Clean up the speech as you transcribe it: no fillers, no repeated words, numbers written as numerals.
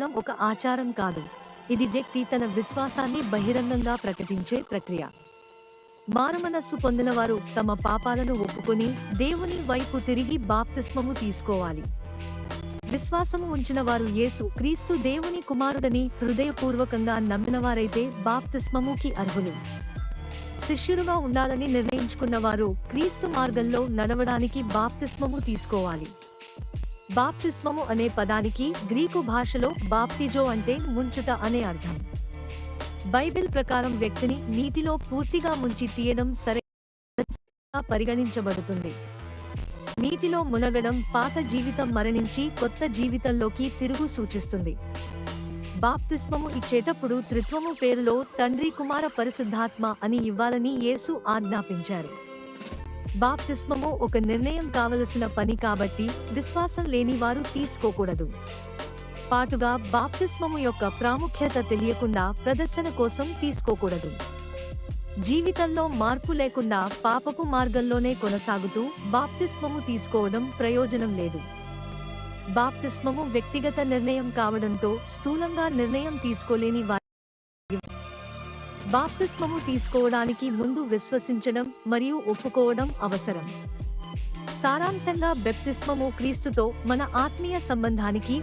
కేవలం ఒక ఆచారం కాదు. ఇది వ్యక్తి తన విశ్వాసాన్ని బహిరంగంగా ప్రకటించే ప్రక్రియ. మారుమనస్సు పొందినవారు తమ పాపాలను ఒప్పుకొని దేవుని వైపు తిరిగి బాప్తిస్మము తీసుకోవాలి. విశ్వాసము ఉంచిన వారు యేసు క్రీస్తు దేవుని కుమారుడని హృదయపూర్వకంగా నమ్మినవారైతే బాప్తిస్మముకి అర్హులు. శిష్యుడుగా ఉండాలని నిర్ణయించుకున్నవారు క్రీస్తు మార్గంలో నడవడానికి బాప్తిస్మము తీసుకోవాలి. బాప్తిస్మము అనే పదానికి గ్రీకు భాషలో బాప్తిజో అంటే ముంచుట అనే అర్థం. బైబిల్ ప్రకారం వ్యక్తిని నీటిలో పూర్తిగా ముంచి తీయడం సరైనదిగా పరిగణించబడుతుంది. నీటిలో మునగడం పాత జీవితం మరణించి కొత్త జీవితంలోకి తిరుగు సూచిస్తుంది. బాప్తిస్మము ఇచ్చేటప్పుడు త్రిత్వము పేరులో తండ్రి కుమార పరిశుద్ధాత్మ అని ఇవ్వాలని యేసు ఆజ్ఞాపించారు. బాప్తిస్మము ఒక నిర్ణయం కావలసిన పని కాబట్టి విశ్వాసం లేని వారు తీసుకోకూడదు. పాటుగా బాప్తిస్మము యొక్క ప్రాముఖ్యత తెలియకుండా ప్రదర్శన కోసం తీసుకోకూడదు. జీవితంలో మార్పు లేకుండా పాపపు మార్గంలోనే కొనసాగుతూ బాప్తిస్మము తీసుకోవడం ప్రయోజనం లేదు. బాప్తిస్మము వ్యక్తిగత నిర్ణయం కావడంతో స్థూలంగా నిర్ణయం తీసుకోలేని వారి బాప్తిస్మము తీసుకోవడానికి ముందు విశ్వసించడం మరియు ఒప్పుకోవడం అవసరం. సారాంశంగా బాప్తిస్మము క్రీస్తుతో మన ఆత్మీయ సంబంధానికి